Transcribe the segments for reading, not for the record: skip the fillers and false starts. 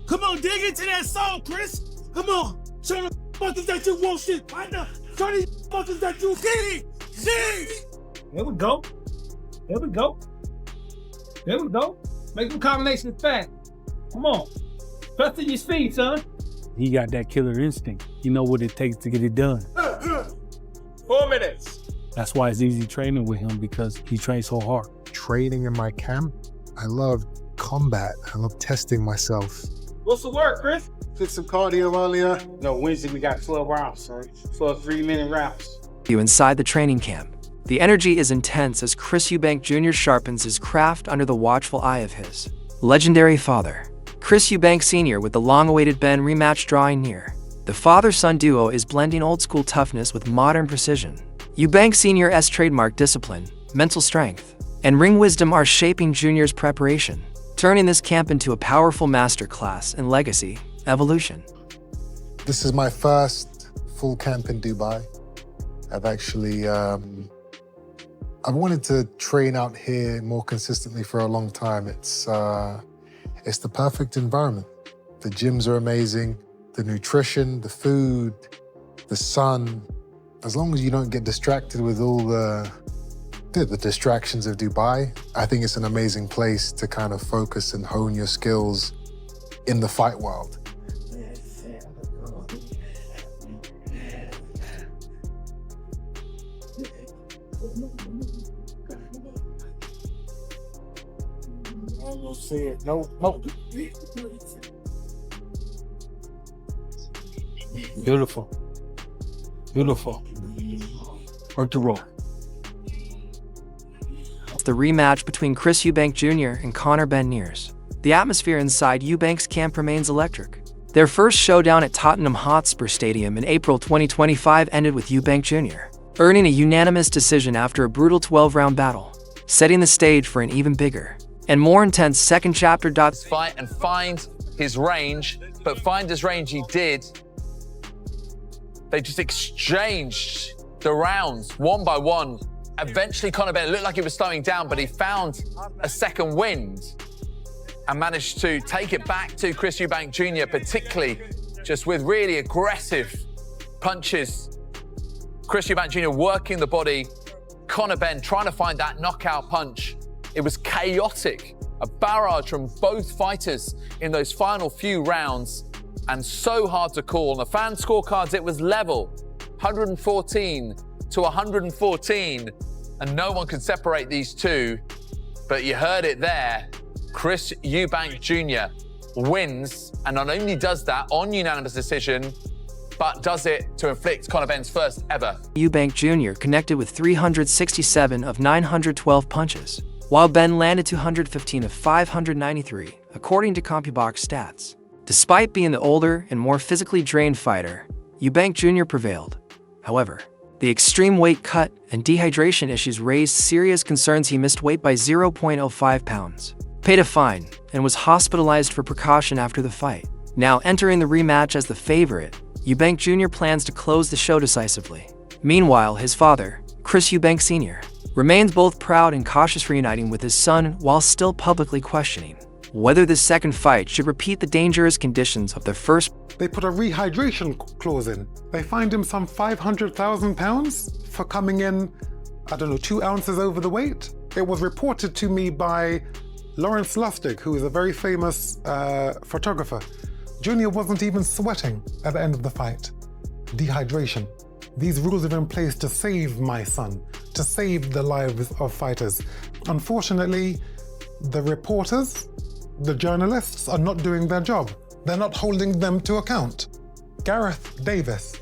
Come on, dig into that soul, Chris. Come on. Show the fuckers that you want shit. Right now. Show these fuckers that you see. There we go. There we go. There we go. Make them combinations fast. Come on. Trust in your speed, son. He got that killer instinct. He know what it takes to get it done. 4 minutes. That's why it's easy training with him, because he trains so hard. Training in my camp, I love combat. I love testing myself. What's the word, Chris? Did some cardio earlier. No, Wednesday we got 12 rounds, son. 12 3-minute rounds. You inside the training camp. The energy is intense as Chris Eubank Jr. sharpens his craft under the watchful eye of his legendary father. Chris Eubank Sr. with the long-awaited Benn rematch drawing near. The father-son duo is blending old-school toughness with modern precision. Eubank Sr.'s trademark discipline, mental strength, and ring wisdom are shaping Junior's preparation, turning this camp into a powerful masterclass in legacy evolution. This is my first full camp in Dubai. I've actually, I've wanted to train out here more consistently for a long time. It's the perfect environment. The gyms are amazing, the nutrition, the food, the sun. As long as you don't get distracted with all the distractions of Dubai, I think it's an amazing place to kind of focus and hone your skills in the fight world. No. Beautiful. Beautiful. Work the roll. The rematch between Chris Eubank Jr. and Conor Benn Showdown. The atmosphere inside Eubank's camp remains electric. Their first showdown at Tottenham Hotspur Stadium in April 2025 ended with Eubank Jr. earning a unanimous decision after a brutal 12-round battle, setting the stage for an even bigger and more intense second chapter. Fight and find his range, but find his range he did. They just exchanged the rounds one by one. Eventually, Conor Benn looked like he was slowing down, but he found a second wind and managed to take it back to Chris Eubank Jr., particularly just with really aggressive punches. Chris Eubank Jr. working the body, Conor Benn trying to find that knockout punch. It was chaotic, a barrage from both fighters in those final few rounds, and so hard to call. On the fan scorecards, it was level, 114 to 114, and no one could separate these two. But you heard it there, Chris Eubank Jr. wins, and not only does that on unanimous decision, but does it to inflict Conor Benn's first ever. Eubank Jr. connected with 367 of 912 punches, while Benn landed 215 of 593, according to CompuBox stats. Despite being the older and more physically drained fighter, Eubank Jr. prevailed. However, the extreme weight cut and dehydration issues raised serious concerns. He missed weight by 0.05 pounds, paid a fine, and was hospitalized for precaution after the fight. Now entering the rematch as the favorite, Eubank Jr. plans to close the show decisively. Meanwhile, his father, Chris Eubank Sr., remains both proud and cautious, reuniting with his son while still publicly questioning whether this second fight should repeat the dangerous conditions of the first. They put a rehydration clause in. They fined him some £500,000 for coming in, 2 ounces over the weight. It was reported to me by Lawrence Lustig, who is a very famous photographer. Junior wasn't even sweating at the end of the fight. Dehydration. These rules are in place to save my son, to save the lives of fighters. Unfortunately, the reporters, the journalists are not doing their job. They're not holding them to account. Gareth Davis,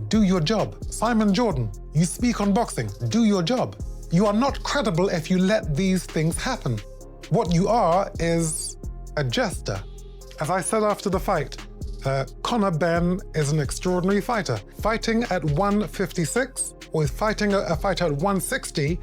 do your job. Simon Jordan, you speak on boxing, do your job. You are not credible if you let these things happen. What you are is a jester. As I said after the fight, Conor Benn is an extraordinary fighter. Fighting at 156 or fighting a fighter at 160,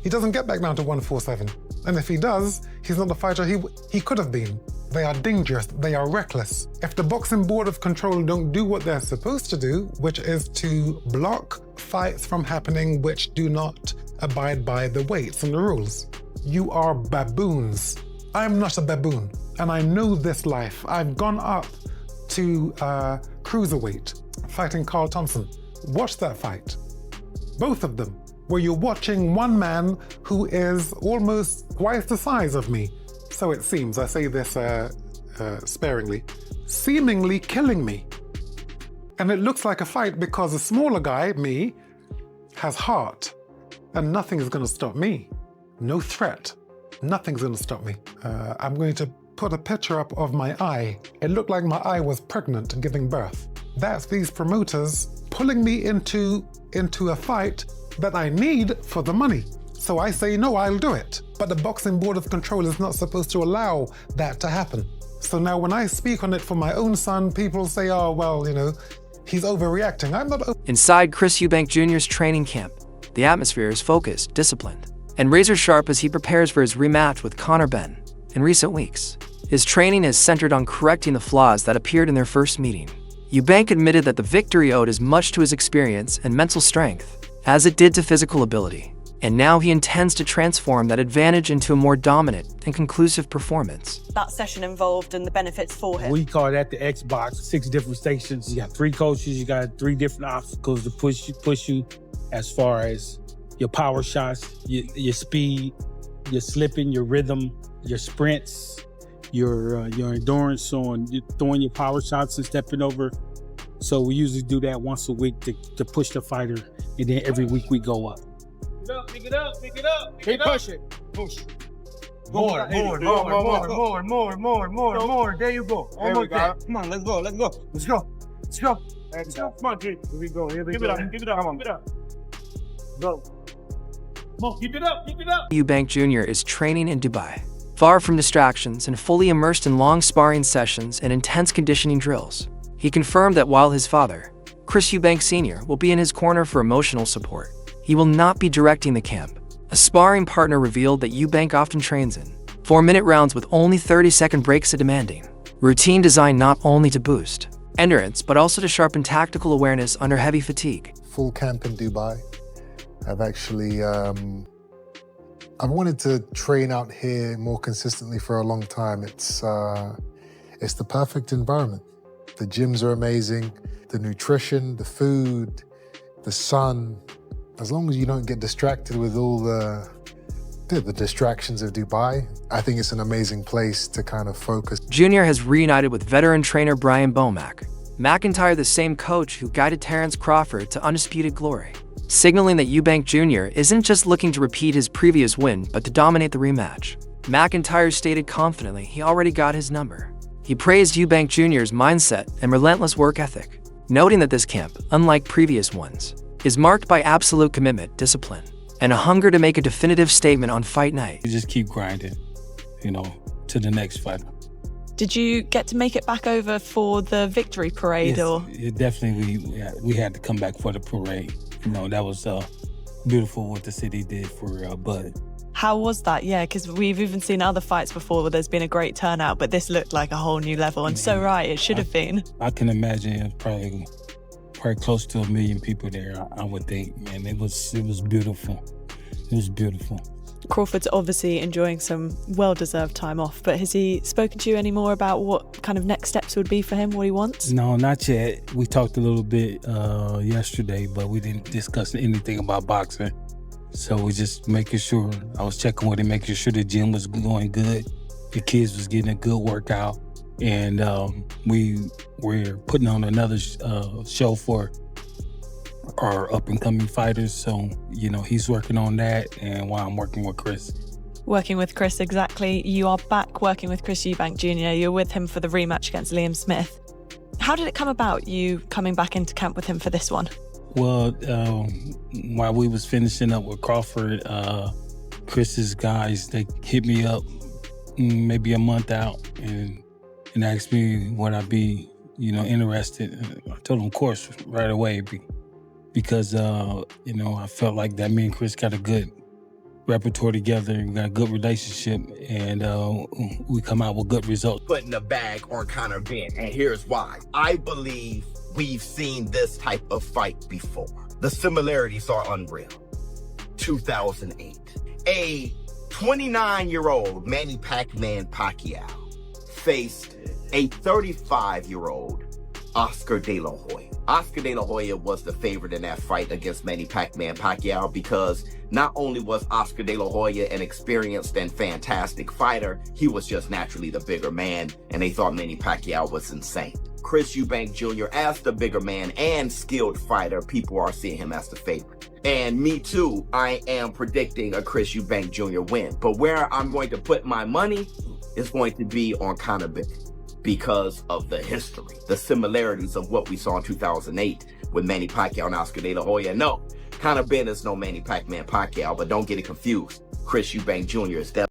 he doesn't get back down to 147. And if he does, he's not the fighter he could have been. They are dangerous, they are reckless. If the Boxing Board of Control don't do what they're supposed to do, which is to block fights from happening which do not abide by the weights and the rules, you are baboons. I'm not a baboon. and I know this life. I've gone up to cruiserweight, fighting Carl Thompson. Watch that fight. Both of them, where you're watching one man who is almost twice the size of me. So it seems, I say this sparingly, seemingly killing me. And it looks like a fight because the smaller guy, me, has heart. And nothing is going to stop me. No threat. Nothing's going to stop me. I'm going to put a picture up of my eye. It looked like my eye was pregnant and giving birth. That's these promoters pulling me into a fight that I need for the money. So I say, no, I'll do it. But the Boxing Board of Control is not supposed to allow that to happen. So now when I speak on it for my own son, people say, oh, well, you know, he's overreacting. I'm not. Inside Chris Eubank Jr.'s training camp, the atmosphere is focused, disciplined, and razor sharp as he prepares for his rematch with Conor Benn in recent weeks. His training is centered on correcting the flaws that appeared in their first meeting. Eubank admitted that the victory owed as much to his experience and mental strength as it did to physical ability, and now he intends to transform that advantage into a more dominant and conclusive performance. That session involved and the benefits for him. We call that the Xbox. 6 different stations. You got 3 coaches. You got 3 different obstacles to push you as far as your power shots, your speed, your slipping, your rhythm, your sprints, your endurance on throwing your power shots and stepping over. So we usually do that once a week to push the fighter, and then every week we go up. Pick it up. Keep pushing. Push. More. There you go. Almost there. Come on, let's go. Come on, G. Here we go. Give it up. Come on. Go. Come on, keep it up. Eubank Jr. is training in Dubai, far from distractions and fully immersed in long sparring sessions and intense conditioning drills. He confirmed that while his father, Chris Eubank Sr., will be in his corner for emotional support, he will not be directing the camp. A sparring partner revealed that Eubank often trains in 4-minute rounds with only 30-second breaks demanding. Routine designed not only to boost endurance, but also to sharpen tactical awareness under heavy fatigue. Full camp in Dubai. I've actually, I've wanted to train out here more consistently for a long time. It's the perfect environment. The gyms are amazing, the nutrition, the food, the sun. As long as you don't get distracted with all the distractions of Dubai, I think it's an amazing place to kind of focus. Junior has reunited with veteran trainer Brian Bomack. McIntyre, the same coach who guided Terrence Crawford to undisputed glory, signaling that Eubank Jr. isn't just looking to repeat his previous win, but to dominate the rematch. McIntyre stated confidently he already got his number. He praised Eubank Jr.'s mindset and relentless work ethic, noting that this camp, unlike previous ones, is marked by absolute commitment, discipline, and a hunger to make a definitive statement on fight night. You just keep grinding, to the next fight. Did you get to make it back over for the victory parade? Yes, or definitely we had to come back for the parade. That was beautiful what the city did for Bud. how was that? Yeah, because we've even seen other fights before where there's been a great turnout, but this looked like a whole new level. And so right, it should have been. I can imagine it was probably close to 1 million people there, I would think. Man, it was beautiful. It was beautiful. Crawford's obviously enjoying some well-deserved time off, but has he spoken to you any more about what kind of next steps would be for him, what he wants? No, not yet. We talked a little bit yesterday, but we didn't discuss anything about boxing. So we just making sure, I was checking with him, making sure the gym was going good, the kids was getting a good workout, and we're putting on another show for our up-and-coming fighters. So, he's working on that, and while I'm working with Chris. Working with Chris, exactly. You are back working with Chris Eubank Jr. You're with him for the rematch against Liam Smith. How did it come about, you coming back into camp with him for this one? Well, while we was finishing up with Crawford, Chris's guys, they hit me up maybe a month out and asked me would I be, interested. I told them, of course, right away, because, I felt like that me and Chris got a good repertoire together and got a good relationship, and we come out with good results. Putting a bag on Conor Benn, and here's why. I believe we've seen this type of fight before. The similarities are unreal. 2008. A 29-year-old Manny Pacquiao faced a 35-year-old Oscar De La Hoya. Oscar De La Hoya was the favorite in that fight against Manny Pacquiao because not only was Oscar De La Hoya an experienced and fantastic fighter, he was just naturally the bigger man, and they thought Manny Pacquiao was insane. Chris Eubank Jr., as the bigger man and skilled fighter, people are seeing him as the favorite. And me too, I am predicting a Chris Eubank Jr. win. But where I'm going to put my money is going to be on Conor Benn, because of the history, the similarities of what we saw in 2008 with Manny Pacquiao and Oscar De La Hoya. No, Conor Benn is no Manny Pacquiao, but don't get it confused. Chris Eubank Jr. is definitely